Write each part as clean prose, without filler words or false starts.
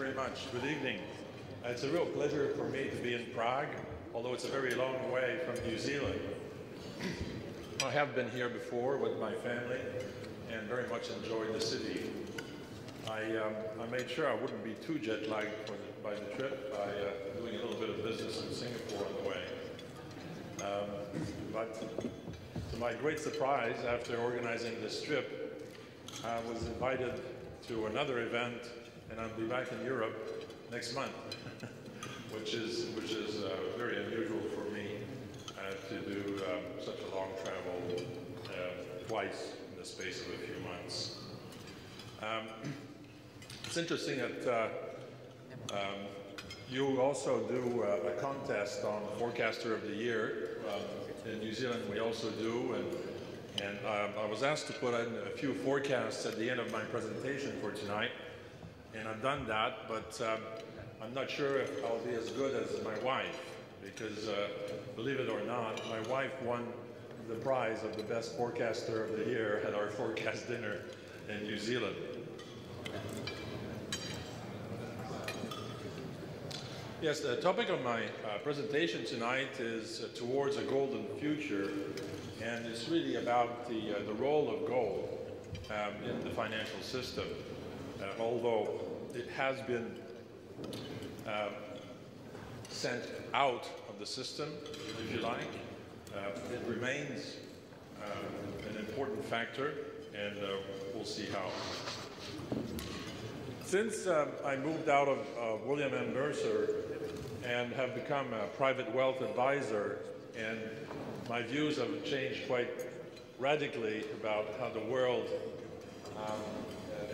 very much. Good evening. It's a real pleasure for me to be in Prague, although it's a very long way from New Zealand. I have been here before with my family and very much enjoyed the city. I made sure I wouldn't be too jet-lagged by the trip by doing a little bit of business in Singapore on the way. But to my great surprise, after organizing this trip, I was invited to another event, and I'll be back in Europe next month, which is very unusual for me to do such a long travel twice in the space of a few months. It's interesting that you also do a contest on Forecaster of the Year. In New Zealand we also do, and I was asked to put in a few forecasts at the end of my presentation for tonight, and I've done that, but I'm not sure if I'll be as good as my wife, because believe it or not, my wife won the prize of the best forecaster of the year at our forecast dinner in New Zealand. Yes, the topic of my presentation tonight is towards a golden future, and it's really about the role of gold in the financial system. Although it has been sent out of the system, if you like, it remains an important factor, and we'll see how. Since I moved out of William & Mercer and have become a private wealth advisor, and my views have changed quite radically about how the world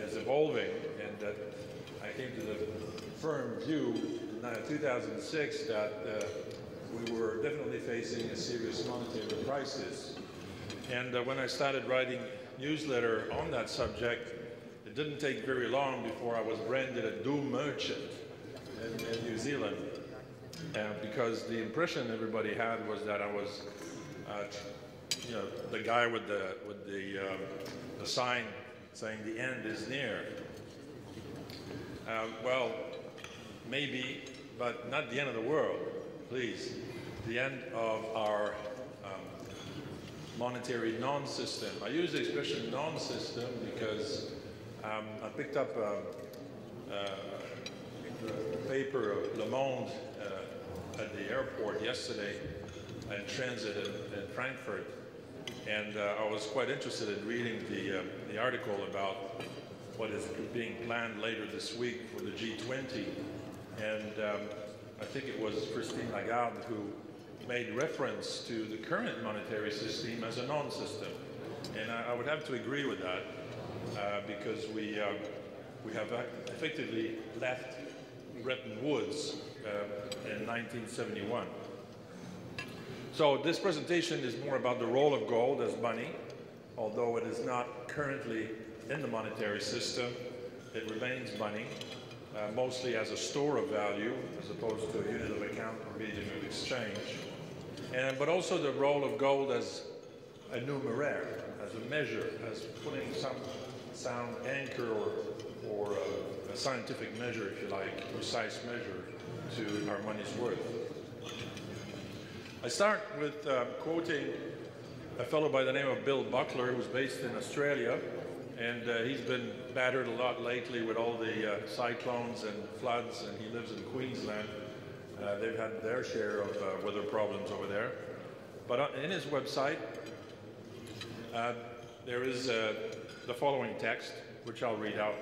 is evolving, and that I came to the firm view in 2006 that we were definitely facing a serious monetary crisis. And when I started writing newsletter on that subject, it didn't take very long before I was branded a doom merchant in New Zealand, because the impression everybody had was that I was, the guy with the sign saying the end is near. Well, maybe, but not the end of the world, please. The end of our monetary non-system. I use the expression non-system because I picked up a paper of Le Monde at the airport yesterday in transit in Frankfurt, and I was quite interested in reading the article about what is being planned later this week for the G20, and I think it was Christine Lagarde who made reference to the current monetary system as a non-system, and I would have to agree with that. Because we have effectively left Bretton Woods in 1971. So this presentation is more about the role of gold as money, although it is not currently in the monetary system. It remains money, mostly as a store of value, as opposed to a unit of account or medium of exchange. But also the role of gold as a numeraire, as a measure, as putting some sound anchor or a scientific measure, if you like, precise measure to our money's worth. I start with quoting a fellow by the name of Bill Buckler, who's based in Australia, and he's been battered a lot lately with all the cyclones and floods, and he lives in Queensland. They've had their share of weather problems over there. But in his website, there is the following text, which I'll read out.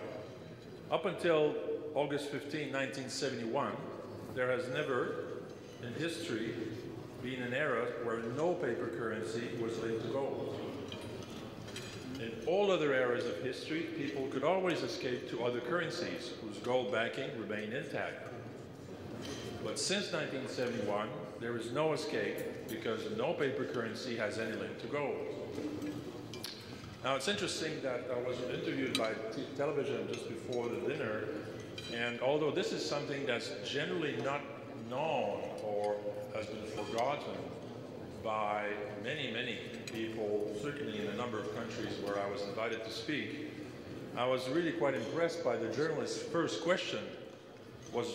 Up until August 15, 1971, there has never in history been an era where no paper currency was linked to gold. In all other eras of history, people could always escape to other currencies whose gold backing remained intact. But since 1971, there is no escape because no paper currency has any link to gold. Now, it's interesting that I was interviewed by television just before the dinner, and although this is something that's generally not known or has been forgotten by many, many people, certainly in a number of countries where I was invited to speak, I was really quite impressed by the journalist's first question was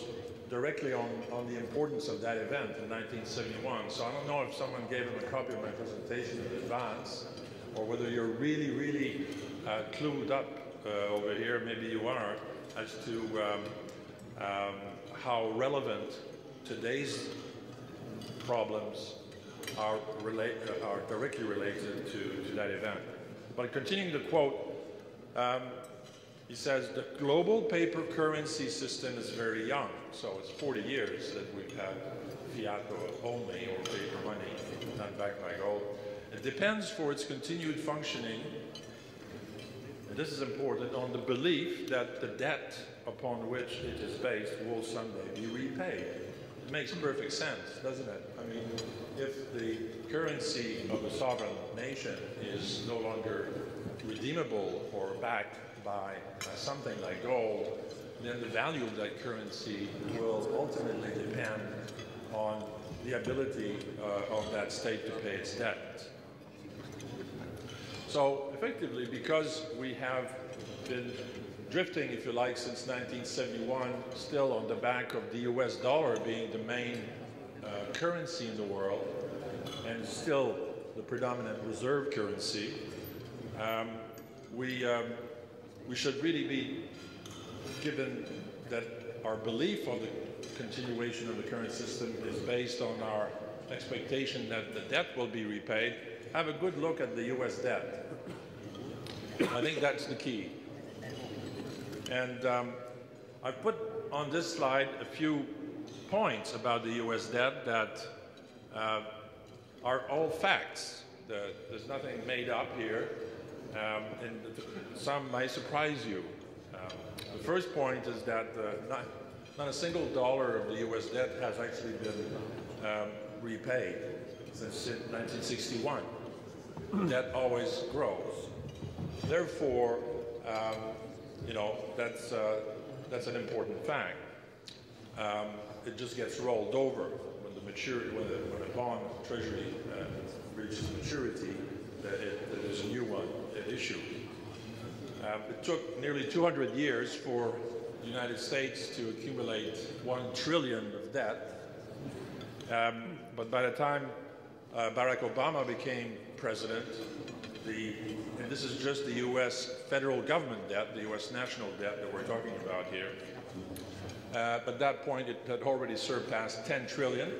directly on the importance of that event in 1971. So I don't know if someone gave him a copy of my presentation in advance, or whether you're really, really clued up over here, maybe you are, as to how relevant today's problems are directly related to that event. But continuing the quote, he says, the global paper currency system is very young. So it's 40 years that we've had fiat only, or paper money, not backed by gold. It depends for its continued functioning, and this is important, on the belief that the debt upon which it is based will someday be repaid. It makes perfect sense, doesn't it? I mean, if the currency of a sovereign nation is no longer redeemable or backed by something like gold, then the value of that currency will ultimately depend on the ability of that state to pay its debt. So effectively, because we have been drifting, if you like, since 1971, still on the back of the US dollar being the main currency in the world, and still the predominant reserve currency, we should really be given that our belief of the continuation of the current system is based on our expectation that the debt will be repaid. Have a good look at the US debt. I think that's the key. And I've put on this slide a few points about the US debt that are all facts. There's nothing made up here, and some might surprise you. The first point is that not a single dollar of the US debt has actually been repaid since 1961. Debt always grows. Therefore, you know, that's an important fact. It just gets rolled over when when a bond treasury reaches maturity. There's a new one issued. It took nearly 200 years for the United States to accumulate $1 trillion of debt. But by the time Barack Obama became president, and this is just the U.S. federal government debt, the U.S. national debt that we're talking about here. At that point, it had already surpassed 10 trillion.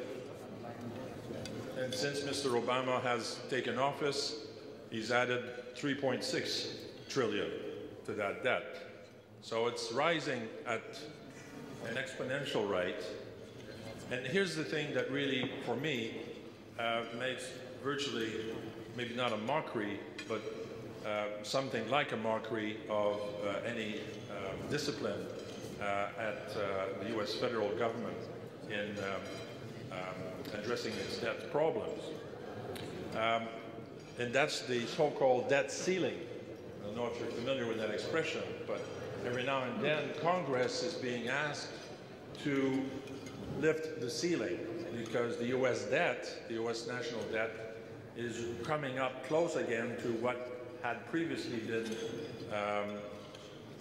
And since Mr. Obama has taken office, he's added 3.6 trillion to that debt. So it's rising at an exponential rate. And here's the thing that really, for me, makes virtually, maybe not a mockery, but something like a mockery of any discipline at the U.S. federal government in addressing its debt problems. And that's the so-called debt ceiling. I don't know if you're familiar with that expression, but every now and then Congress is being asked to lift the ceiling because the U.S. debt, the U.S. national debt, is coming up close again to what had previously been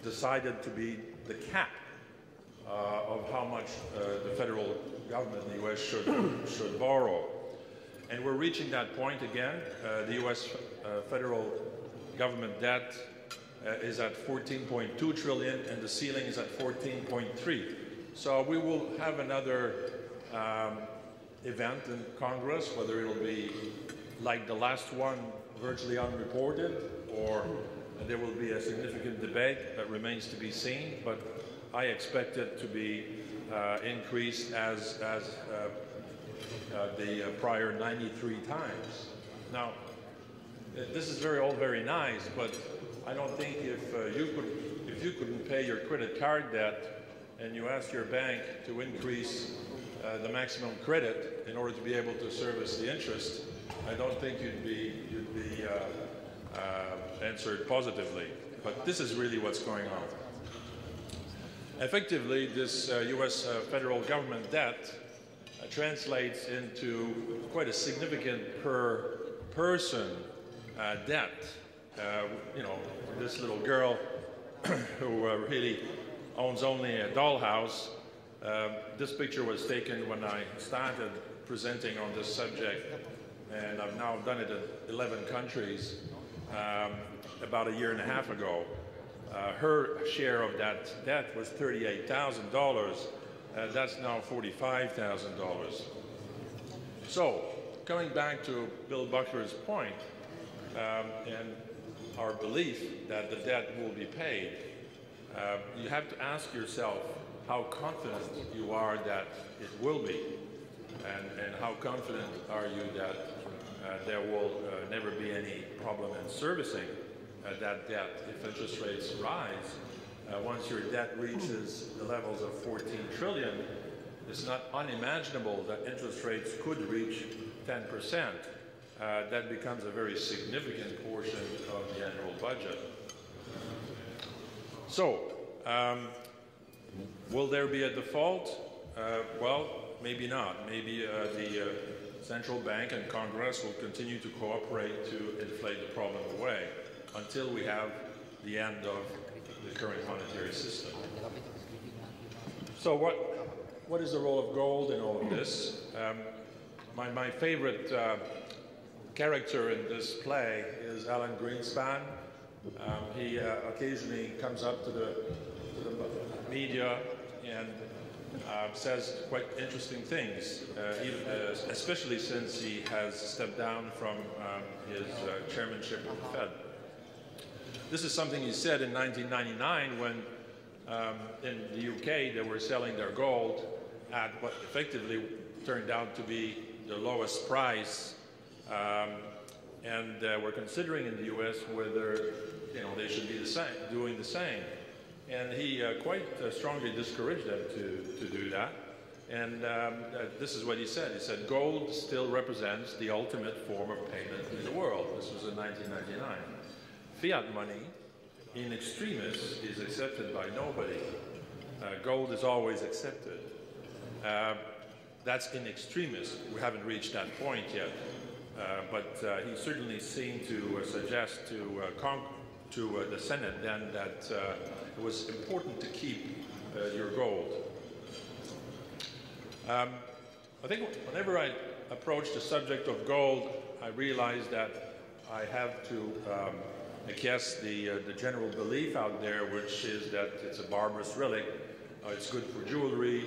decided to be the cap of how much the federal government in the U.S. should borrow. And we're reaching that point again. The U.S. federal government debt is at 14.2 trillion, and the ceiling is at 14.3. So we will have another event in Congress, whether it'll be like the last one, virtually unreported, or there will be a significant debate that remains to be seen. But I expect it to be increased as the prior 93 times. Now, this is all very nice, but I don't think if you couldn't pay your credit card debt and you ask your bank to increase the maximum credit in order to be able to service the interest, I don't think you'd be answered positively. But this is really what's going on. Effectively, this U.S. federal government debt translates into quite a significant per person debt. You know, this little girl who really owns only a dollhouse This picture was taken when I started presenting on this subject, and I've now done it in 11 countries about a year and a half ago. Her share of that debt was $38,000. That's now $45,000. So, coming back to Bill Buckler's point, and our belief that the debt will be paid, you have to ask yourself how confident you are that it will be, and how confident are you that there will never be any problem in servicing that debt if interest rates rise. Once your debt reaches the levels of 14 trillion, it's not unimaginable that interest rates could reach 10%. That becomes a very significant portion of the annual budget. So, will there be a default? Well, maybe not. Maybe the central bank and Congress will continue to cooperate to inflate the problem away until we have the end of the current monetary system. So what is the role of gold in all of this? My favorite character in this play is Alan Greenspan. He occasionally comes up to the media and says quite interesting things, especially since he has stepped down from his chairmanship of the Fed. This is something he said in 1999 when in the UK they were selling their gold at what effectively turned out to be the lowest price, and were considering in the US whether they should be doing the same. And he quite strongly discouraged them to do that. And this is what he said. He said, gold still represents the ultimate form of payment in the world. This was in 1999. Fiat money, in extremis, is accepted by nobody. Gold is always accepted. That's in extremis. We haven't reached that point yet. But he certainly seemed to suggest to the Senate then that it was important to keep your gold. I think whenever I approach the subject of gold, I realize that I have to acquiesce the general belief out there, which is that it's a barbarous relic. It's good for jewelry.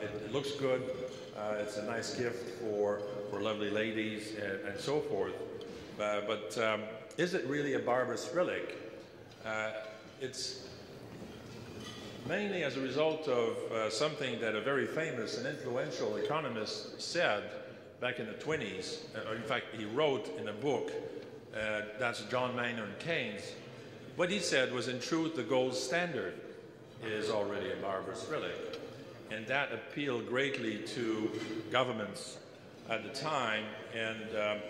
It looks good. It's a nice gift for lovely ladies and so forth. But is it really a barbarous relic? It's mainly as a result of something that a very famous and influential economist said back in the 20s. In fact, he wrote in a book, that's John Maynard Keynes. What he said was, in truth, the gold standard is already a barbarous relic. And that appealed greatly to governments at the time, and the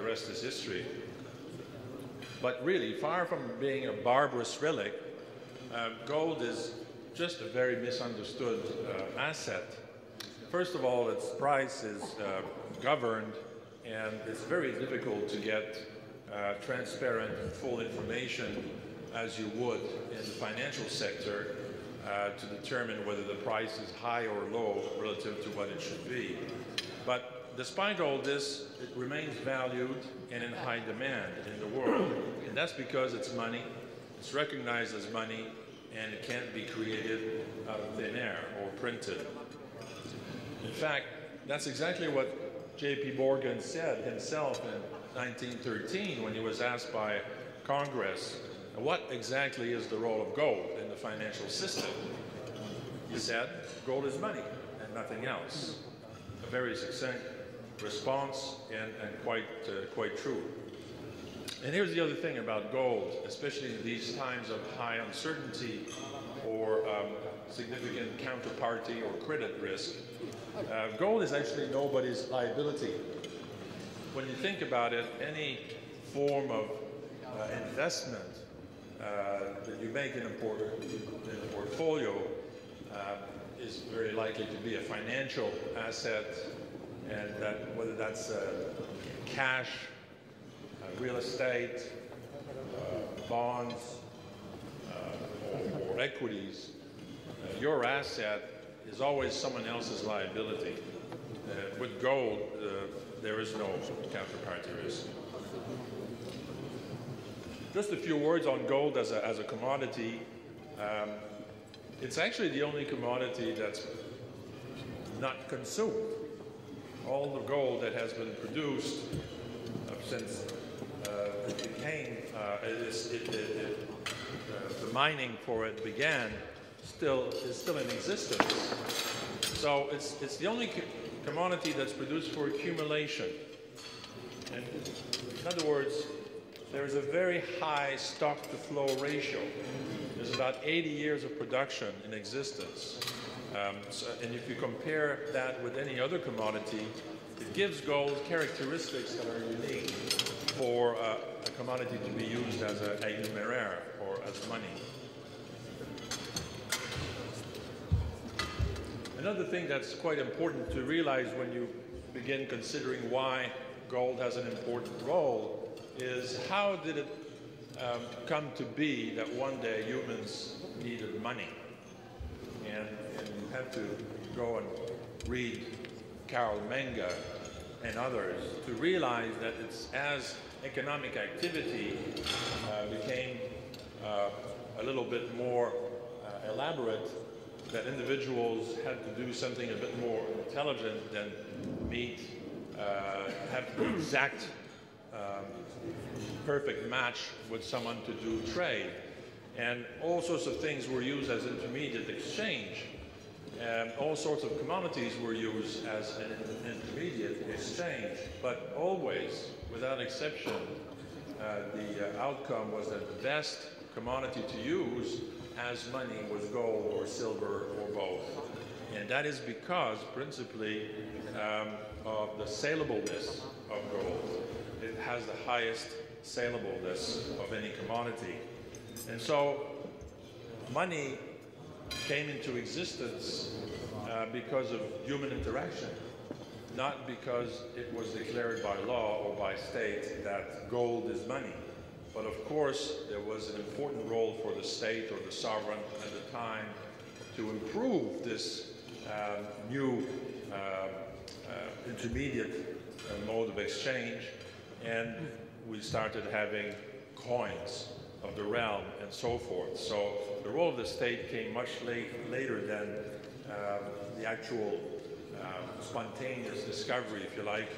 rest is history. But really, far from being a barbarous relic, gold is just a very misunderstood asset. First of all, its price is governed, and it's very difficult to get transparent and full information as you would in the financial sector to determine whether the price is high or low relative to what it should be. But despite all this, it remains valued and in high demand in the world. And that's because it's money, it's recognized as money, and it can't be created out of thin air or printed. In fact, that's exactly what J.P. Morgan said himself in 1913 when he was asked by Congress, what exactly is the role of gold in the financial system? He said, gold is money and nothing else. A very succinct response and quite true. And here's the other thing about gold, especially in these times of high uncertainty or significant counterparty or credit risk. Gold is actually nobody's liability. When you think about it, any form of investment that you make in a portfolio is very likely to be a financial asset, and whether that's cash, real estate, bonds, or equities, your asset is always someone else's liability. With gold, there is no counterparty risk. Just a few words on gold as a commodity. It's actually the only commodity that's not consumed. All the gold that has been produced since it became, the mining for it began, is still in existence. So it's the only commodity that's produced for accumulation. And in other words, there's a very high stock-to-flow ratio. There's about 80 years of production in existence. And if you compare that with any other commodity, it gives gold characteristics that are unique for a commodity to be used as a numéraire or as money. Another thing that's quite important to realize when you begin considering why gold has an important role is how did it come to be that one day humans needed money? And you have to go and read Carol Menga and others to realize that it's as economic activity became a little bit more elaborate, that individuals had to do something a bit more intelligent than meet, have the exact perfect match with someone to do trade. And all sorts of things were used as intermediate exchange. All sorts of commodities were used as an intermediate exchange. But always, without exception, the outcome was that the best commodity to use as money was gold or silver or both. And that is because, principally, of the salableness of gold. It has the highest salableness of any commodity. And so money came into existence because of human interaction, not because it was declared by law or by state that gold is money. But of course, there was an important role for the state or the sovereign at the time to improve this new intermediate mode of exchange, and we started having coins of the realm and so forth. So the role of the state came much later than the actual spontaneous discovery, if you like,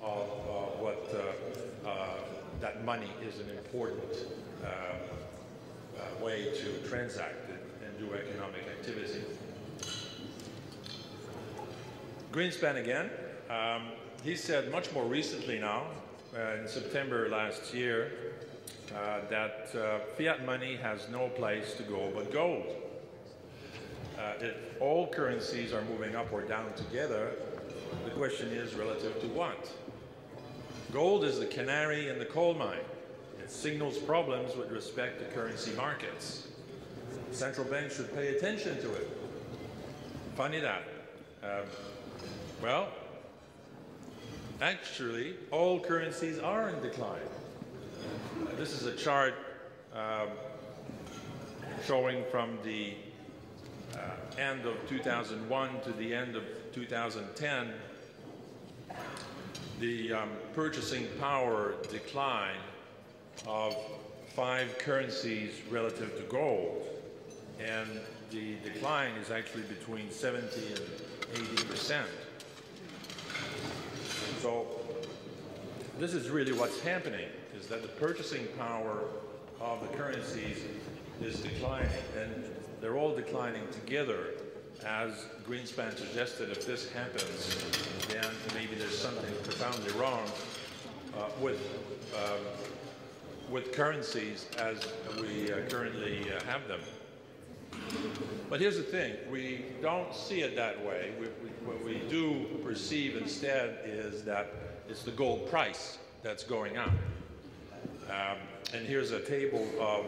of what that money is an important way to transact and do economic activity. Greenspan again. He said much more recently now, in September last year, that fiat money has no place to go but gold. If all currencies are moving up or down together, the question is relative to what? Gold is the canary in the coal mine. It signals problems with respect to currency markets. Central banks should pay attention to it. Funny that. Well, actually, all currencies are in decline. This is a chart showing from the end of 2001 to the end of 2010, the purchasing power decline of 5 currencies relative to gold. And the decline is actually between 70 and 80%. So this is really what's happening, is that the purchasing power of the currencies is declining, and they're all declining together. As Greenspan suggested, if this happens, then maybe there's something profoundly wrong with currencies as we currently have them. But here's the thing, we don't see it that way. What we do perceive instead is that it's the gold price that's going up. And here's a table of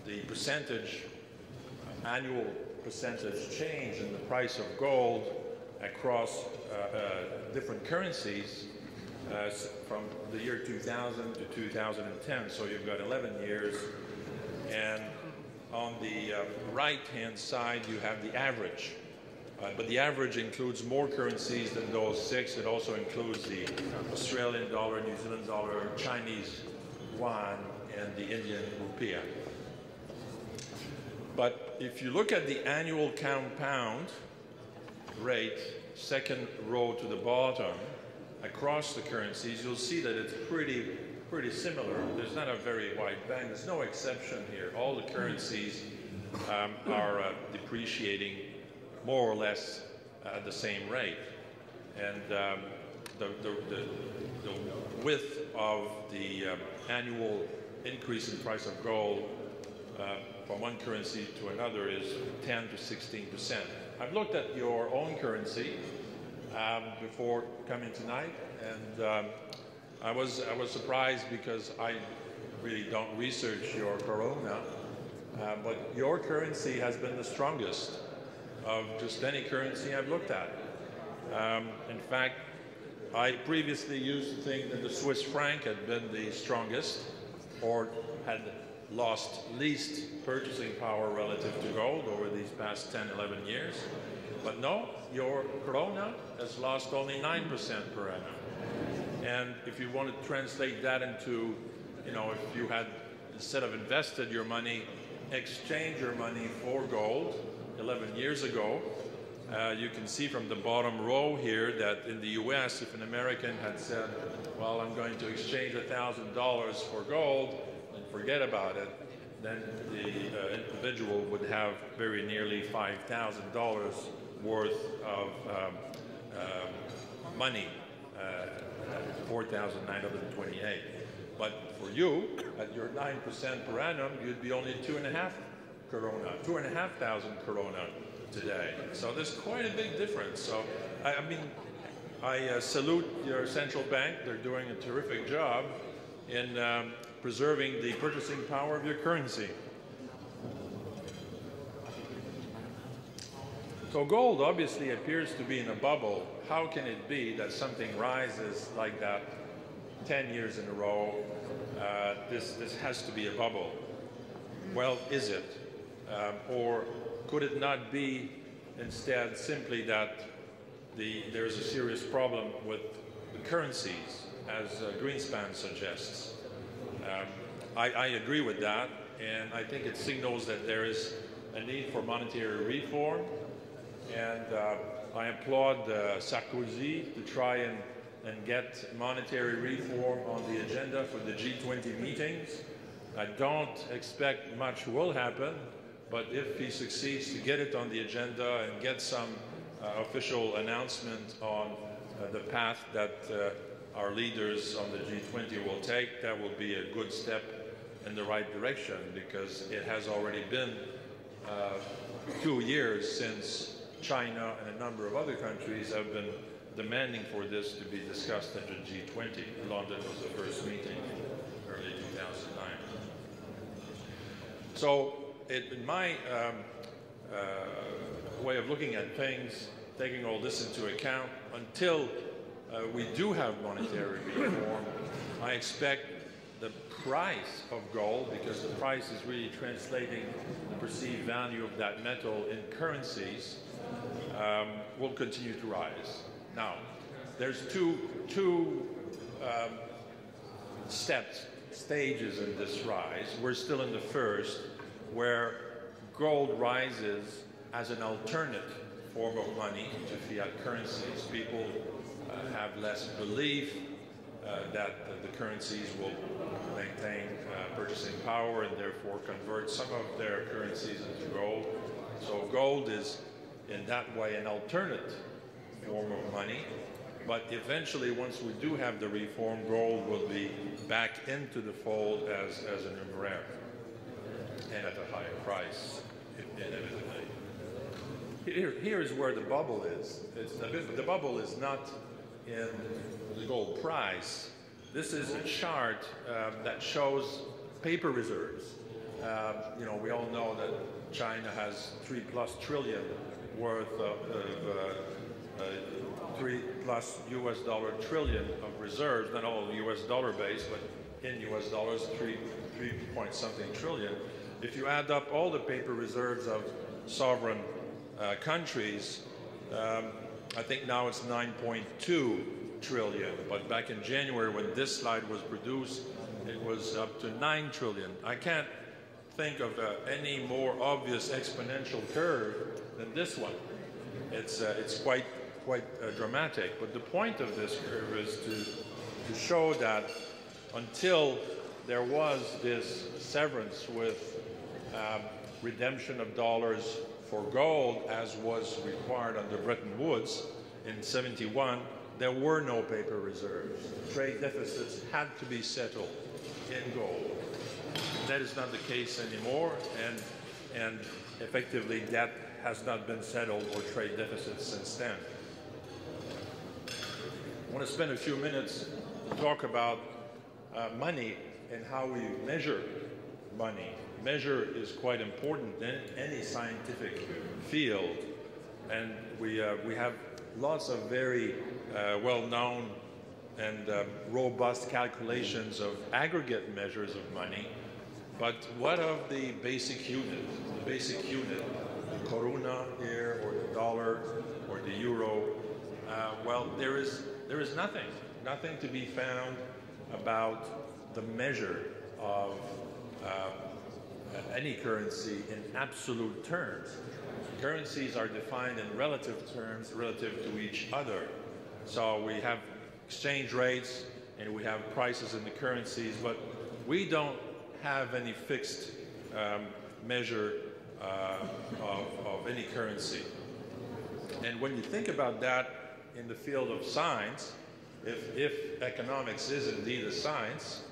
the percentage, annual percentage change in the price of gold across different currencies from the year 2000 to 2010. So you've got 11 years. And On the right-hand side, you have the average. But the average includes more currencies than those 6. It also includes the Australian dollar, New Zealand dollar, Chinese yuan, and the Indian rupee. But if you look at the annual compound rate, second row to the bottom, across the currencies, you'll see that it's pretty similar. There's not a very wide band. There's no exception here. All the currencies are depreciating more or less at the same rate. And the width of the annual increase in price of gold from one currency to another is 10 to 16%. I've looked at your own currency before coming tonight, and I was surprised because I really don't research your corona, but your currency has been the strongest of just any currency I've looked at. In fact, I previously used to think that the Swiss franc had been the strongest or had lost least purchasing power relative to gold over these past 10, 11 years. But no, your corona has lost only 9% per annum. And if you want to translate that into, you know, if you had, instead of invested your money, exchange your money for gold 11 years ago, you can see from the bottom row here that in the US, if an American had said, well, I'm going to exchange $1,000 for gold and forget about it, then the individual would have very nearly $5,000 worth of money, 4,928. But for you, at your 9% per annum, you'd be only 2,500 corona today. So there's quite a big difference. So, I mean, I salute your central bank. They're doing a terrific job in preserving the purchasing power of your currency. So gold obviously appears to be in a bubble. How can it be that something rises like that 10 years in a row? This has to be a bubble. Well, is it? Or could it not be instead simply that there's a serious problem with the currencies, as Greenspan suggests? I agree with that, and I think it signals that there is a need for monetary reform. And I applaud Sarkozy to try and get monetary reform on the agenda for the G20 meetings. I don't expect much will happen, but if he succeeds to get it on the agenda and get some official announcement on the path that our leaders on the G20 will take, that will be a good step in the right direction, because it has already been 2 years since China and a number of other countries have been demanding for this to be discussed at the G20. London was the first meeting, early 2009. So, in my way of looking at things, taking all this into account, until we do have monetary reform, I expect the price of gold, because the price is really translating the perceived value of that metal in currencies, will continue to rise. Now, there's two stages in this rise. We're still in the first, where gold rises as an alternate form of money to fiat currencies. People have less belief that the currencies will maintain purchasing power and therefore convert some of their currencies into gold. So gold is, in that way, an alternate form of money. But eventually, once we do have the reform, gold will be back into the fold as a numeraire and at a higher price, inevitably. Here is where the bubble is. The bubble is not in the gold price. This is a chart that shows paper reserves. You know, we all know that China has $3+ trillion worth of $3+ trillion of reserves, not all US dollar based, but in US dollars, 3 point something trillion. if you add up all the paper reserves of sovereign countries, I think now it's 9.2 trillion, but back in January when this slide was produced, it was up to 9 trillion. I can't think of any more obvious exponential curve than this one. It's quite dramatic. But the point of this curve is to show that until there was this severance with redemption of dollars for gold, as was required under Bretton Woods in '71, there were no paper reserves. Trade deficits had to be settled in gold. That is not the case anymore, and effectively that has not been settled or trade deficits since then. I want to spend a few minutes to talk about money and how we measure money. Measure is quite important in any scientific field, and we have lots of very well-known and robust calculations of aggregate measures of money. But what of the basic unit? The basic unit, the koruna here, or the dollar, or the euro. Well, there is nothing to be found about the measure of any currency in absolute terms. Currencies are defined in relative terms, relative to each other. So we have exchange rates and we have prices in the currencies, but we don't have any fixed measure of any currency. And when you think about that in the field of science, if economics is indeed a science,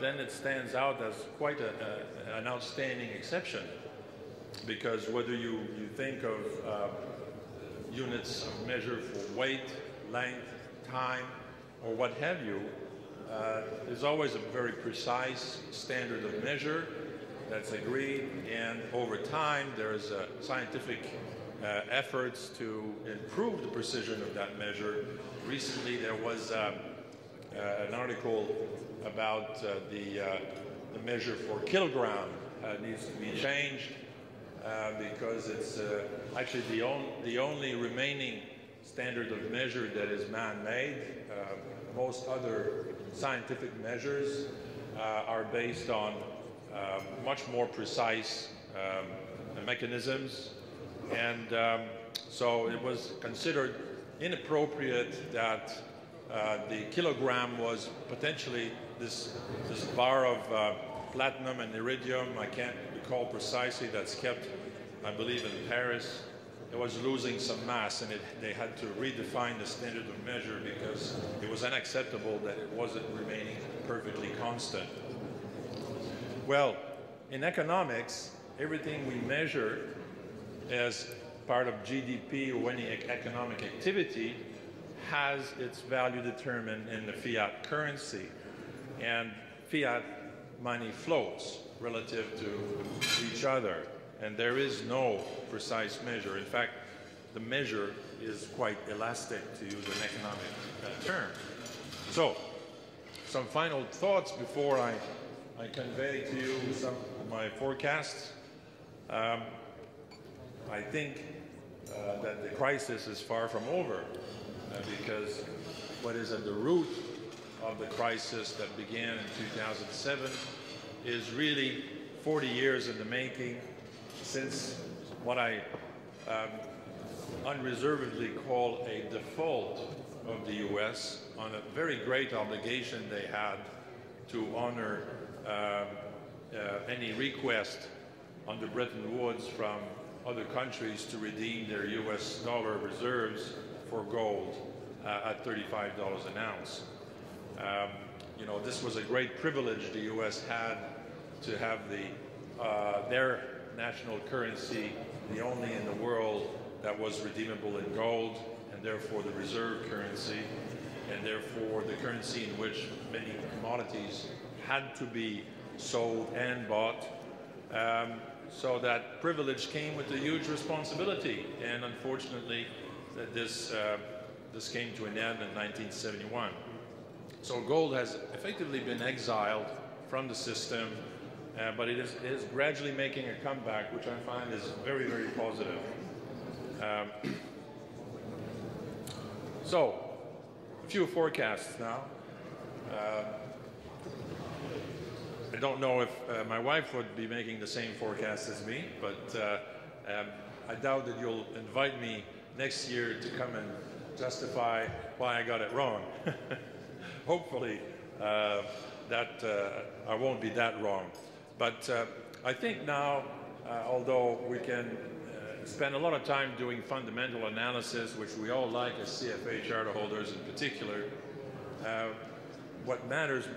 then it stands out as quite an outstanding exception. Because whether you think of units of measure for weight, length, time, or what have you, there's always a very precise standard of measure that's agreed, and over time there's scientific efforts to improve the precision of that measure. Recently there was an article about the measure for kilogram needs to be changed because it's actually the only remaining standard of measure that is man-made. Most other scientific measures are based on much more precise mechanisms, and so it was considered inappropriate that the kilogram was potentially this bar of platinum and iridium, I can't recall precisely, that's kept, I believe, in Paris. It was losing some mass, and they had to redefine the standard of measure because it was unacceptable that it wasn't remaining perfectly constant. Well, in economics, everything we measure as part of GDP or any economic activity has its value determined in the fiat currency, and fiat money floats relative to each other, and there is no precise measure. In fact, the measure is quite elastic, to use an economic term. So, some final thoughts before I convey to you some of my forecasts. I think that the crisis is far from over, because what is at the root of the crisis that began in 2007 is really 40 years in the making, since what I unreservedly call a default of the U.S. on a very great obligation they had to honor any request under Bretton Woods from other countries to redeem their U.S. dollar reserves for gold at $35 an ounce. You know, this was a great privilege the U.S. had to have their national currency, the only in the world that was redeemable in gold, and therefore the reserve currency, and therefore the currency in which many commodities had to be sold and bought. So that privilege came with a huge responsibility, and unfortunately this came to an end in 1971. So gold has effectively been exiled from the system, but it is gradually making a comeback, which I find is very, very positive. So, a few forecasts now. I don't know if my wife would be making the same forecast as me, but I doubt that you'll invite me next year to come and justify why I got it wrong. Hopefully that I won't be that wrong. But I think now, although we can spend a lot of time doing fundamental analysis, which we all like as CFA charter holders in particular, what matters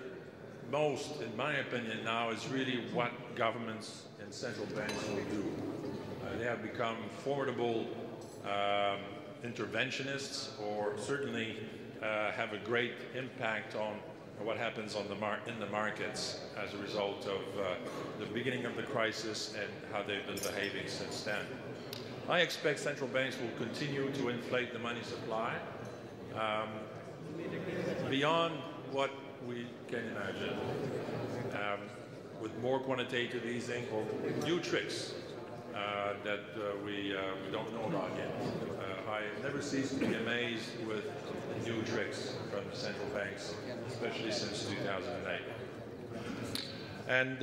most, in my opinion now, is really what governments and central banks will do. They have become formidable interventionists, or certainly have a great impact on what happens on in the markets as a result of the beginning of the crisis and how they've been behaving since then. I expect central banks will continue to inflate the money supply beyond what we can imagine, with more quantitative easing or new tricks that we don't know about yet. I never cease to be amazed with new tricks from the central banks, especially since 2008. And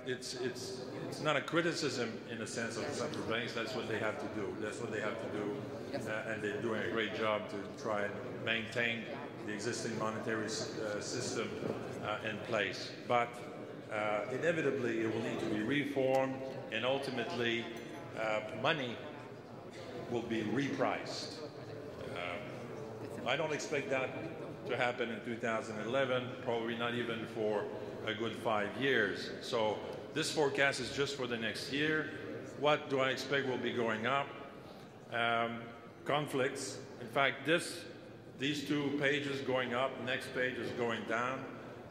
it's not a criticism in a sense of central banks. That's what they have to do. That's what they have to do, and they're doing a great job to try and maintain the existing monetary system in place. But inevitably, it will need to be reformed, and ultimately, money will be repriced. I don't expect that to happen in 2011, probably not even for a good 5 years. So this forecast is just for the next year. What do I expect will be going up? Conflicts. In fact, these two pages going up, next page is going down,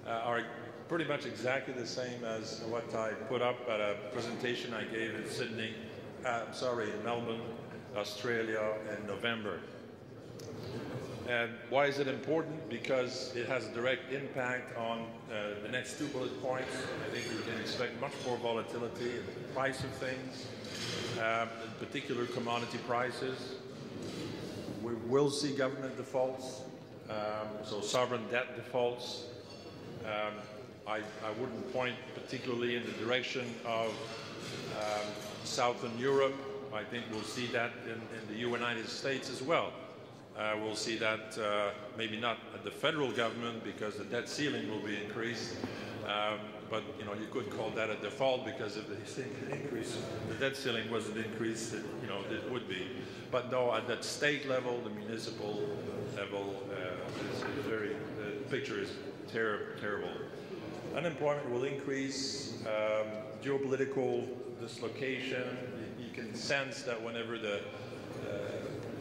are pretty much exactly the same as what I put up at a presentation I gave in Melbourne, Australia in November. And why is it important? Because it has a direct impact on the next 2 bullet points. I think we can expect much more volatility in the price of things, in particular commodity prices. We will see government defaults, so sovereign debt defaults. I wouldn't point particularly in the direction of Southern Europe. I think we'll see that in the United States as well. We'll see that maybe not at the federal government because the debt ceiling will be increased, but you could call that a default because if the debt ceiling wasn't increased, it would be. But no, at that state level, the municipal level, the picture is terrible. Unemployment will increase, geopolitical dislocation. You can sense that whenever the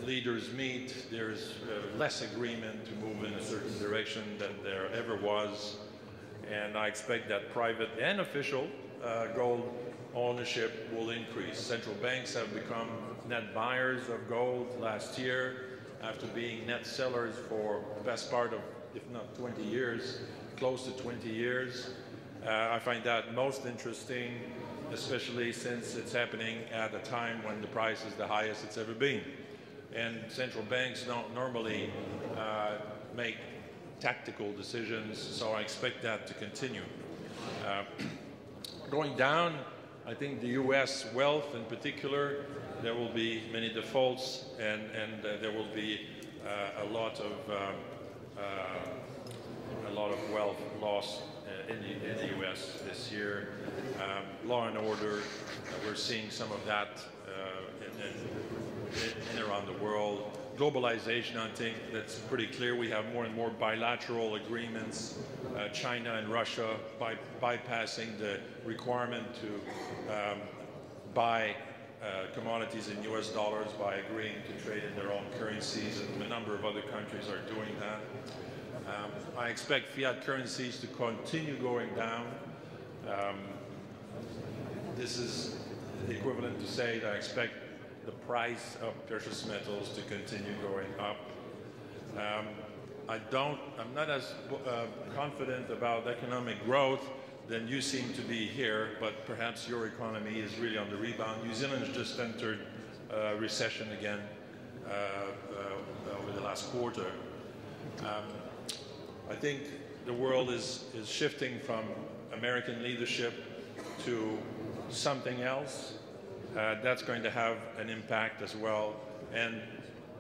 leaders meet, there's less agreement to move in a certain direction than there ever was. And I expect that private and official gold ownership will increase. Central banks have become net buyers of gold last year after being net sellers for the best part of, if not 20 years, close to 20 years. I find that most interesting, especially since it's happening at a time when the price is the highest it's ever been. And central banks don't normally make tactical decisions, so I expect that to continue. Going down, I think the U.S. wealth in particular, there will be many defaults, and there will be a lot of wealth lost in the U.S. this year. Law and order, we're seeing some of that in around the world. Globalization, I think that's pretty clear. We have more and more bilateral agreements. China and Russia bypassing the requirement to buy commodities in U.S. dollars by agreeing to trade in their own currencies, and a number of other countries are doing that. I expect fiat currencies to continue going down. This is equivalent to say that I expect the price of precious metals to continue going up. I'm not as confident about economic growth, then you seem to be here, but perhaps your economy is really on the rebound. New Zealand has just entered recession again over the last quarter. I think the world is shifting from American leadership to something else. That's going to have an impact as well. And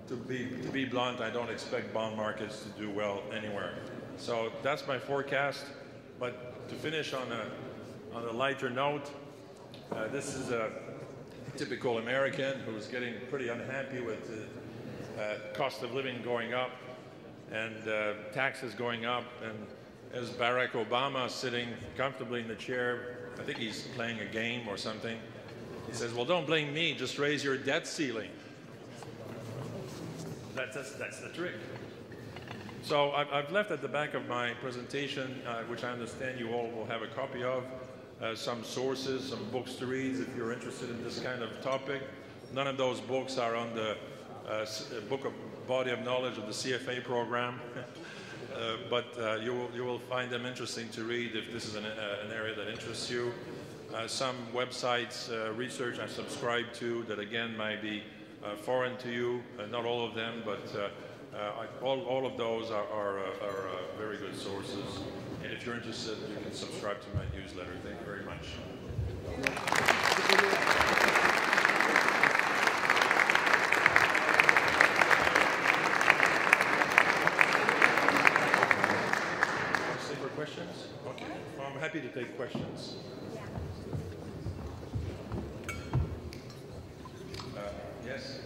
to be blunt, I don't expect bond markets to do well anywhere. So that's my forecast. But to finish on a lighter note, this is a typical American who's getting pretty unhappy with the cost of living going up and taxes going up. And as Barack Obama sitting comfortably in the chair, I think he's playing a game or something, he says, well, don't blame me, just raise your debt ceiling. That's the trick. So I've left at the back of my presentation, which I understand you all will have a copy of, some sources, some books to read if you're interested in this kind of topic. None of those books are on the book of body of knowledge of the CFA program, but you will find them interesting to read if this is an area that interests you. Some websites, research I subscribe to that again might be foreign to you, not all of them, but all of those are very good sources. And if you're interested, you can subscribe to my newsletter. Thank you very much. Stay for questions? Okay. Well, I'm happy to take questions. Yes?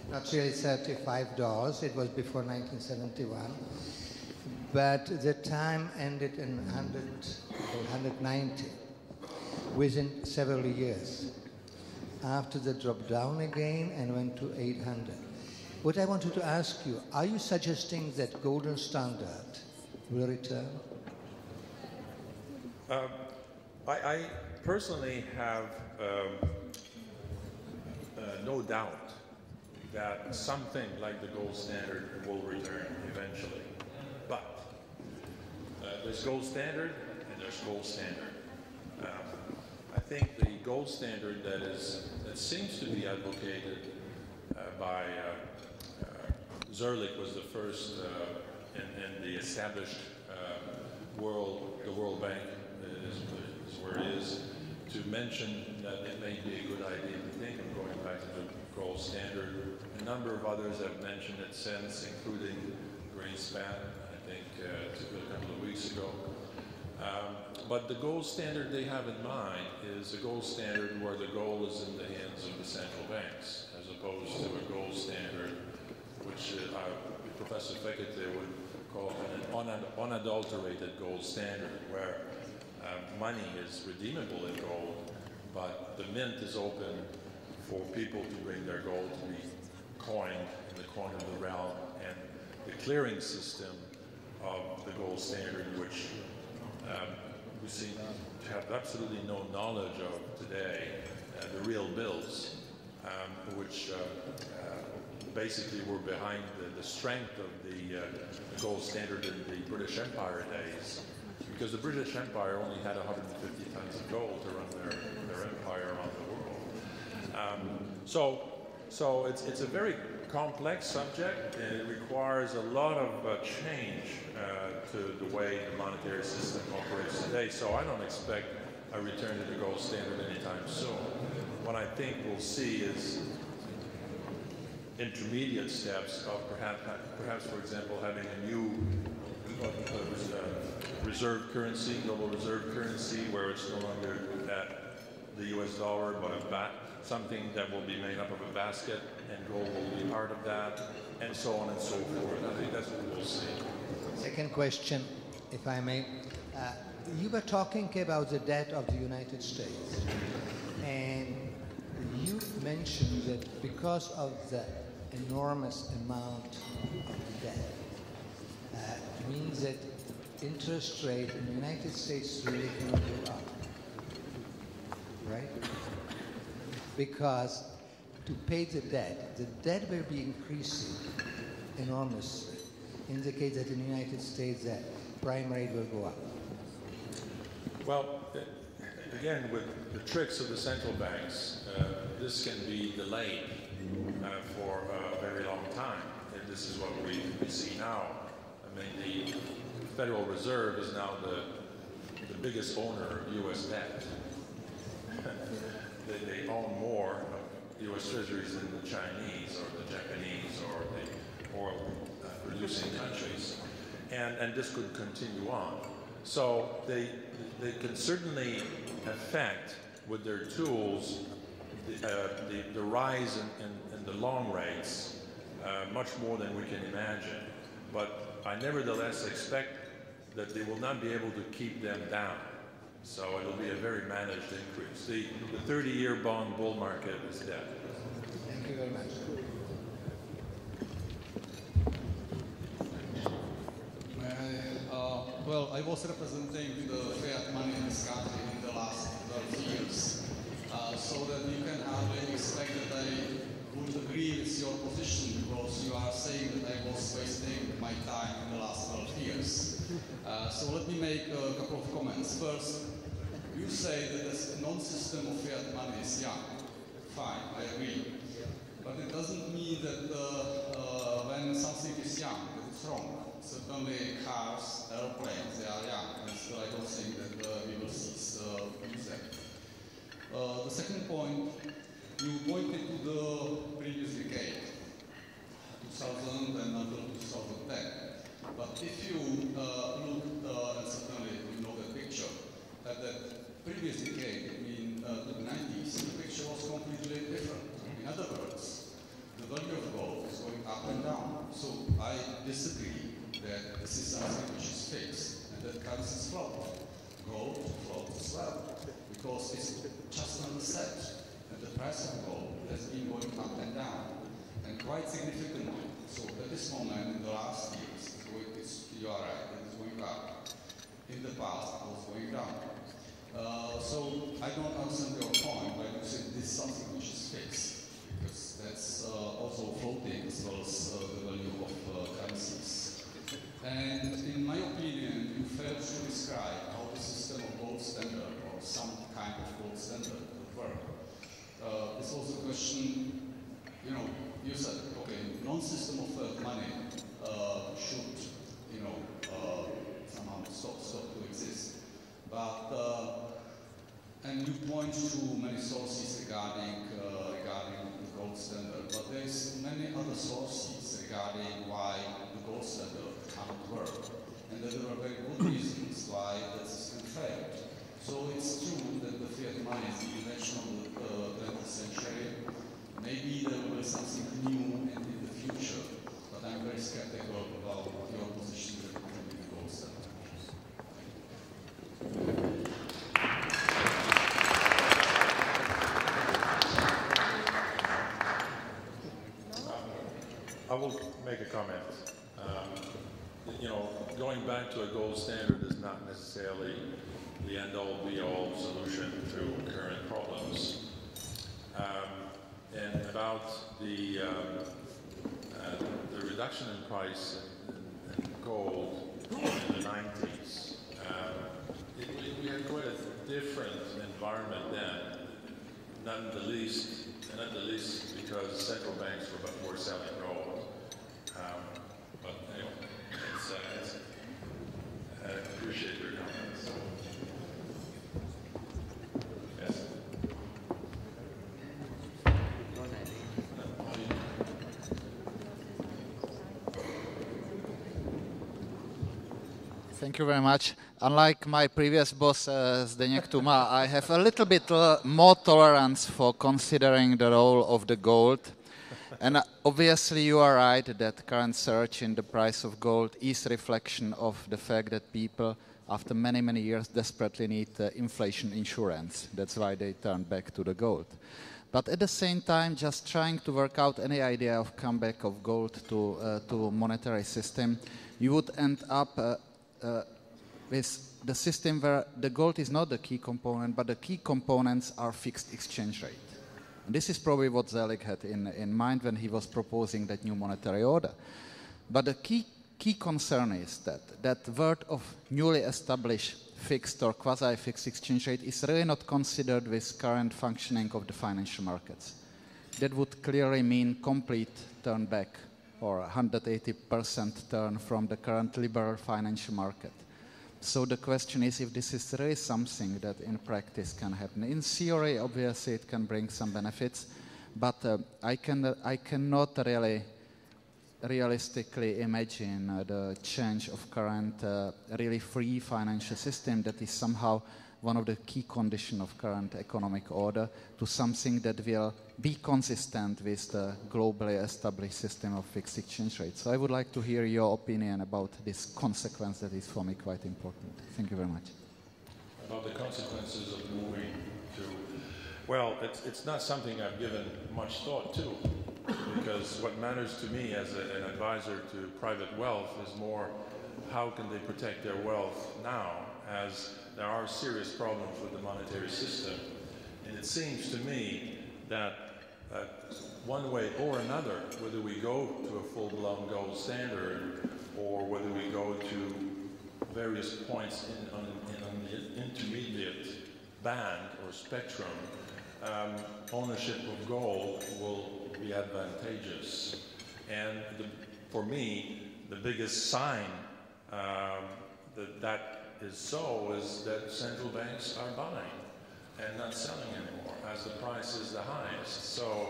Not really $35, it was before 1971, but the time ended in 100 or 190 within several years. After the drop down again and went to 800. What I wanted to ask you, are you suggesting that golden standard will return? I personally have no doubt that something like the gold standard will return eventually. But there's gold standard and there's gold standard. I think the gold standard that seems to be advocated by Zerlich was the first in the established world, the World Bank is where it is, to mention that it may be a good idea to think of going back to the gold standard. A number of others have mentioned it since, including Greenspan, I think a couple of weeks ago. But the gold standard they have in mind is a gold standard where the gold is in the hands of the central banks, as opposed to a gold standard which Professor Fekete would call an unadulterated gold standard, where money is redeemable in gold, but the mint is open for people to bring their gold to be coined in the coin of the realm, and the clearing system of the gold standard, which we seem to have absolutely no knowledge of today, the real bills, which basically were behind the strength of the gold standard in the British Empire days, because the British Empire only had 150 tons of gold to run their empire around the world. So it's a very complex subject, and it requires a lot of change to the way the monetary system operates today. So I don't expect a return to the gold standard anytime soon. What I think we'll see is intermediate steps of perhaps, for example, having a new reserve currency, global reserve currency, where it's no longer at the US dollar, but something that will be made up of a basket, and gold will be part of that, and so on and so forth. I think that's what we'll see. Second question, if I may. You were talking about the debt of the United States, and you mentioned that because of the enormous amount of debt, it means that interest rate in the United States really cannot go up, right? Because to pay the debt will be increasing enormously, indicates that in the United States that prime rate will go up. Well, again, with the tricks of the central banks, this can be delayed for a very long time. And this is what we see now. I mean, the Federal Reserve is now the biggest owner of U.S. debt. They own more of U.S. treasuries than the Chinese or the Japanese or the oil-producing countries. And this could continue on. So they can certainly affect, with their tools, the rise in the long rates much more than we can imagine. But I nevertheless expect that they will not be able to keep them down. So it will be a very managed increase. The 30-year bond bull market is dead. Thank you very much. Well, I was representing the fiat money in this country in the last 12 years, so that you can hardly expect that I would agree with your position, because you are saying that I was wasting my time in the last 12 years. So let me make a couple of comments. First, you say that the non-system of fiat money is young. Fine, I agree. But it doesn't mean that when something is young, that it's wrong. Certainly cars, airplanes, they are young, and still I don't think that we will cease use them. The second point, you pointed to the previous decade, 2000 and until 2010. But if you look, and certainly you know the picture, at that previous decade, I mean the 90s, the picture was completely different. In other words, the value of gold is going up and down. So I disagree that this is something which is fixed and that currencies float. Gold floats as well, because it's just on the set, and the price of gold has been going up and down, and quite significantly. So at this moment, in the last years, you are right, it is going up. In the past, it was going down. So I don't understand your point, but you said this is something which is fixed, because that's also floating as well as the value of currencies. And in my opinion, you failed to describe how the system of gold standard or some kind of gold standard would work. This was a question, you said, okay, non-system of money should, somehow stop to exist. But, and you point to many sources regarding the gold standard, but there's many other sources regarding why the gold standard cannot work, and that there are very good reasons why the system failed. So it's true that the fiat money is the invention of the 20th century. Maybe there will be something new in the future, but I'm very skeptical about your position regarding the gold standard. I will make a comment. Going back to a gold standard is not necessarily the end-all, be-all solution to current problems. And about the reduction in price in gold in the 90s, we had quite a different environment then, not the least because central banks were selling gold. But anyway, I appreciate your comments. Yes. Thank you very much. Unlike my previous boss, Zdeněk Tuma, I have a little bit more tolerance for considering the role of the gold. And obviously you are right that current surge in the price of gold is a reflection of the fact that people, after many, many years, desperately need inflation insurance. That's why they turn back to the gold. But at the same time, just trying to work out any idea of comeback of gold to monetary system, you would end up with the system where the gold is not the key component, but the key components are fixed exchange rate. And this is probably what Zelig had in mind when he was proposing that new monetary order. But the key concern is that word of newly established fixed or quasi-fixed exchange rate is really not considered with current functioning of the financial markets. That would clearly mean complete turn back or 180% turn from the current liberal financial market. So the question is if this is really something that in practice can happen. In theory, obviously, it can bring some benefits, but I cannot really realistically imagine the change of current really free financial system that is somehow one of the key conditions of current economic order to something that will be consistent with the globally established system of fixed exchange rates. So I would like to hear your opinion about this consequence that is for me quite important. Thank you very much. About the consequences of moving to, well, it's not something I've given much thought to, because what matters to me as an advisor to private wealth is more how can they protect their wealth now, as there are serious problems with the monetary system. And it seems to me that one way or another, whether we go to a full-blown gold standard or whether we go to various points on the intermediate band or spectrum, ownership of gold will be advantageous. And for me, the biggest sign that is so is that central banks are buying and not selling anymore as the price is the highest. So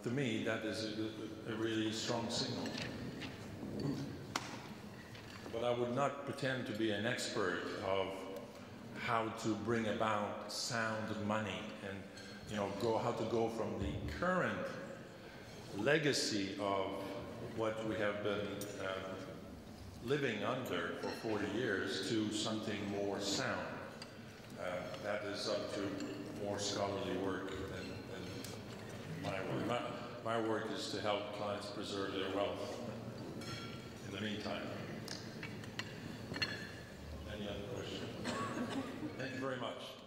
to me, that is a really strong signal. But I would not pretend to be an expert of how to bring about sound money and how to go from the current legacy of what we have been living under for 40 years to something more sound. That is up to more scholarly work than my work. My work is to help clients preserve their wealth in the meantime. Any other questions? Thank you very much.